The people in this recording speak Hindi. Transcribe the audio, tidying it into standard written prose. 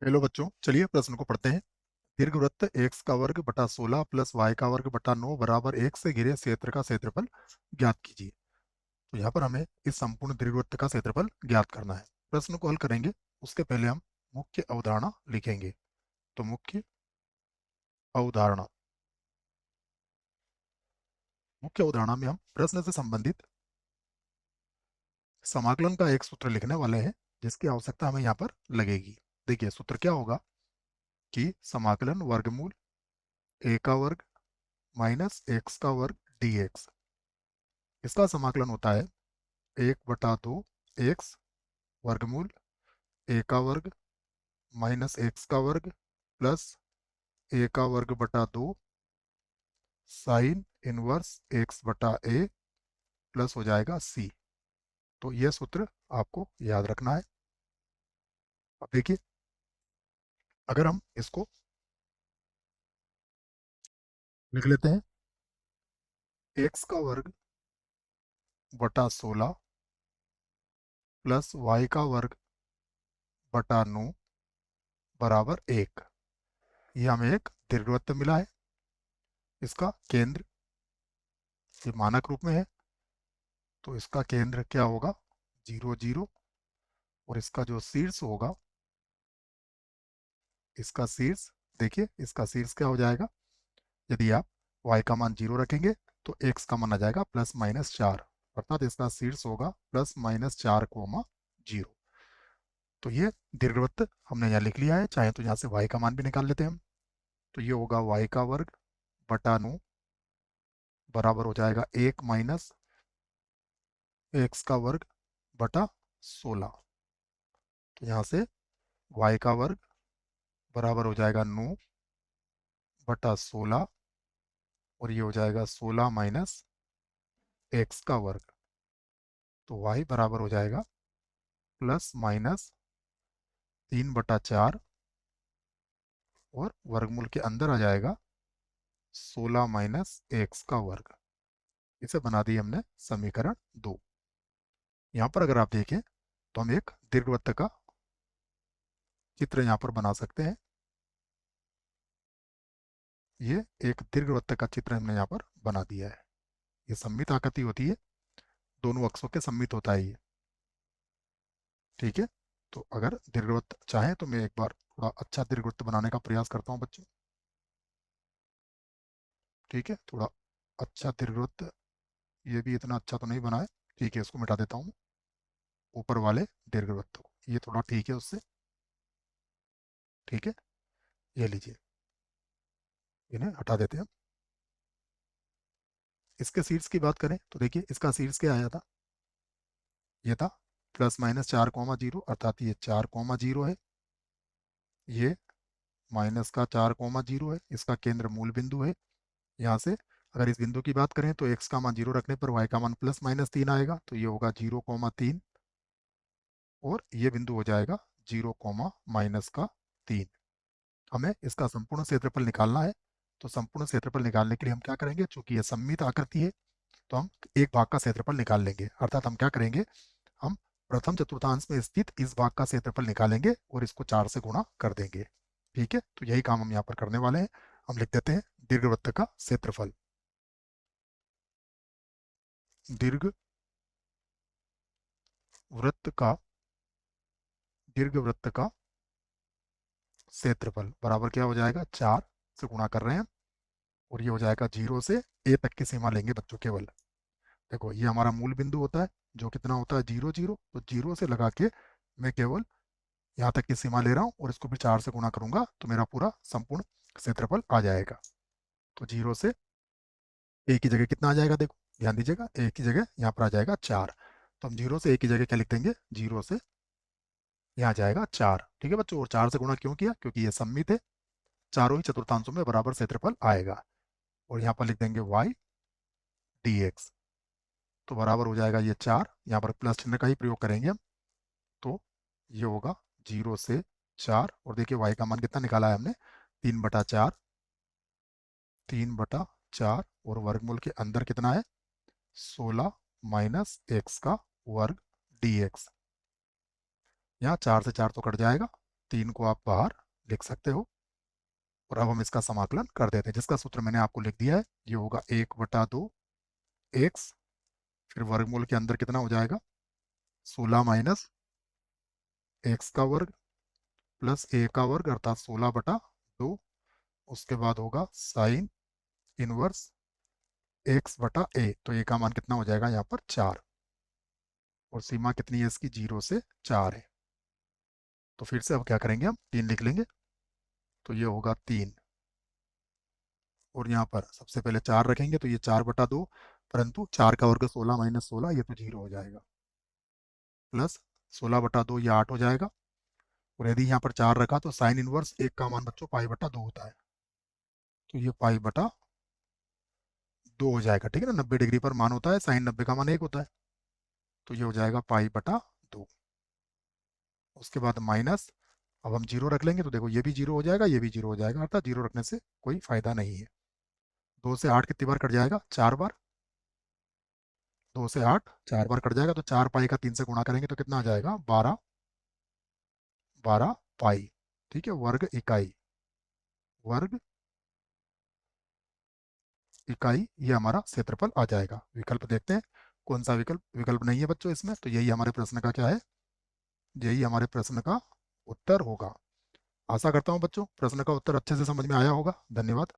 हेलो बच्चों, चलिए प्रश्न को पढ़ते हैं। दीर्घवृत्त x का वर्ग बटा 16 प्लस y का वर्ग बटा 9 बराबर 1 से घिरे क्षेत्र का क्षेत्रफल ज्ञात कीजिए। तो यहाँ पर हमें इस संपूर्ण दीर्घवृत्त का क्षेत्रफल ज्ञात करना है। प्रश्न को हल करेंगे उसके पहले हम मुख्य अवधारणा लिखेंगे। तो अवधारणा मुख्य अवधारणा में हम प्रश्न से संबंधित समाकलन का एक सूत्र लिखने वाले हैं, जिसकी आवश्यकता हमें यहाँ पर लगेगी। देखिए सूत्र क्या होगा कि समाकलन वर्गमूल a का वर्ग माइनस x का वर्ग dx। इसका समाकलन होता है 1/2 एक्स वर्गमूल ए का वर्ग माइनस एक्स का वर्ग प्लस ए का वर्ग बटा 2 साइन इनवर्स एक्स बटा ए प्लस हो जाएगा सी। तो यह सूत्र आपको याद रखना है। अब देखिए, अगर हम इसको लिख लेते हैं, एक्स का वर्ग बटा 16 प्लस वाई का वर्ग बटा 9 बराबर 1। ये हमें एक दीर्घवृत्त मिला है। इसका केंद्र ये मानक रूप में है, तो इसका केंद्र क्या होगा 0 0। और इसका जो शीर्ष होगा, इसका शीर्ष देखिए, इसका शीर्ष क्या हो जाएगा, यदि आप y का मान 0 रखेंगे तो x का मान आ जाएगा +-4, अर्थात इसका शीर्ष होगा +-4, 0। तो ये दीर्घवृत्त हमने यहाँ लिख लिया है। चाहे तो यहाँ से y का मान भी निकाल लेते हैं हम। तो ये होगा y का वर्ग बटा 9 बराबर हो जाएगा 1 माइनस एक्स का वर्ग बटा 16। तो यहाँ से y का वर्ग बराबर हो जाएगा 9 बटा 16, और ये हो जाएगा 16 माइनस एक्स का वर्ग। तो y बराबर हो जाएगा +-3/4, और वर्गमूल के अंदर आ जाएगा 16 माइनस एक्स का वर्ग। इसे बना दिए हमने समीकरण 2। यहाँ पर अगर आप देखें तो हम एक दीर्घवृत्त का चित्र यहाँ पर बना सकते हैं। ये एक दीर्घवृत्त का चित्र हमने यहाँ पर बना दिया है। ये सममित आकृति होती है, दोनों अक्षों के सममित होता है ये। ठीक है, तो अगर दीर्घवृत्त चाहे तो मैं एक बार थोड़ा अच्छा दीर्घवृत्त बनाने का प्रयास करता हूँ बच्चों। ठीक है, थोड़ा अच्छा दीर्घवृत्त, ये भी इतना अच्छा तो नहीं बना है। ठीक है, इसको मिटा देता हूँ, ऊपर वाले दीर्घवृत्त को। ये थोड़ा ठीक है उससे। ठीक है, ये लीजिए, इन्हें हटा देते हैं। इसके शीर्ष की बात करें तो देखिए, इसका शीर्ष क्या आया था, ये था +-4, 0, अर्थात ये 4, 0 है। ये माइनस का 4, 0 है। इसका केंद्र मूल बिंदु है। यहाँ से अगर इस बिंदु की बात करें तो x का मान 0 रखने पर y का मान +-3 आएगा, तो ये होगा 0, 3, और ये बिंदु हो जाएगा 0, -3। हमें इसका संपूर्ण क्षेत्रफल निकालना है। तो संपूर्ण क्षेत्रफल निकालने के लिए हम क्या करेंगे, चूंकि ये सममित आकृति है तो हम एक भाग का क्षेत्रफल निकाल लेंगे। अर्थात हम क्या करेंगे, हम प्रथम चतुर्थांश में स्थित इस भाग का क्षेत्रफल निकालेंगे और इसको 4 से गुणा कर देंगे। ठीक है, तो यही काम हम यहाँ पर करने वाले हैं। हम लिख देते हैं दीर्घवृत्त का क्षेत्रफल। दीर्घवृत्त का दीर्घवृत्त का क्षेत्रफल बराबर क्या हो जाएगा, 4 से गुणा कर रहे हैं, और ये हो जाएगा 0 से a तक की सीमा लेंगे बच्चों केवल। देखो, ये हमारा मूल बिंदु होता है जो कितना होता है 0 0। तो 0 से लगा के मैं केवल यहाँ तक की सीमा ले रहा हूँ, और इसको भी 4 से गुणा करूंगा तो मेरा पूरा संपूर्ण क्षेत्रफल आ जाएगा। तो 0 से a की जगह कितना आ जाएगा, देखो ध्यान दीजिएगा, a की जगह यहाँ पर आ जाएगा 4। तो हम 0 से a की जगह क्या लिख देंगे, 0 से यहाँ जाएगा 4। ठीक है बच्चों, और 4 से गुणा क्यों किया, क्योंकि ये सममित है, चारों ही चतुर्थांशों में बराबर क्षेत्रफल आएगा। और यहाँ पर लिख देंगे y dx। तो बराबर हो जाएगा ये 4, यहाँ पर प्लस चिन्ह का ही प्रयोग करेंगे हम। तो ये होगा 0 से 4, और देखिए y का मान कितना निकाला है हमने, 3/4। 3/4, और वर्गमूल के अंदर कितना है, 16 माइनस एक्स का वर्ग dx। यहाँ 4 से 4 तो कट जाएगा, 3 को आप बाहर लिख सकते हो। और अब हम इसका समाकलन कर देते हैं, जिसका सूत्र मैंने आपको लिख दिया है। ये होगा 1/2 एक्स, फिर वर्गमूल के अंदर कितना हो जाएगा, 16 माइनस एक्स का वर्ग प्लस ए का वर्ग अर्थात 16/2। उसके बाद होगा साइन इनवर्स x/a, तो ए का मान कितना हो जाएगा यहाँ पर 4। और सीमा कितनी है इसकी, 0 से 4 है। तो फिर से अब क्या करेंगे, हम 3 लिख लेंगे, तो ये होगा 3। और यहाँ पर सबसे पहले 4 रखेंगे, तो ये 4/2, परंतु 4 का वर्ग 16 माइनस 16, ये तो 0 हो जाएगा। प्लस 16/2, ये 8 हो जाएगा। और यदि यहाँ पर 4 रखा तो साइन इनवर्स 1 का मान बच्चों π/2 होता है, तो ये π/2 हो जाएगा। ठीक है ना, 90 डिग्री पर मान होता है, साइन 90 का मान 1 होता है, तो ये हो जाएगा π/2। उसके बाद माइनस, अब हम 0 रख लेंगे, तो देखो ये भी 0 हो जाएगा, ये भी 0 हो जाएगा, अर्थात 0 रखने से कोई फायदा नहीं है। 2 से 8 कितनी बार कट जाएगा, 4 बार। 2 से 8 4 बार कट जाएगा, तो 4 पाई का 3 से गुणा करेंगे तो कितना आ जाएगा, 12। 12 पाई, ठीक है, वर्ग इकाई। वर्ग इकाई, ये हमारा क्षेत्रफल आ जाएगा। विकल्प देखते हैं कौन सा विकल्प विकल्प नहीं है बच्चों इसमें, तो यही हमारे प्रश्न का क्या है, यही हमारे प्रश्न का उत्तर होगा। आशा करता हूँ बच्चों प्रश्न का उत्तर अच्छे से समझ में आया होगा। धन्यवाद।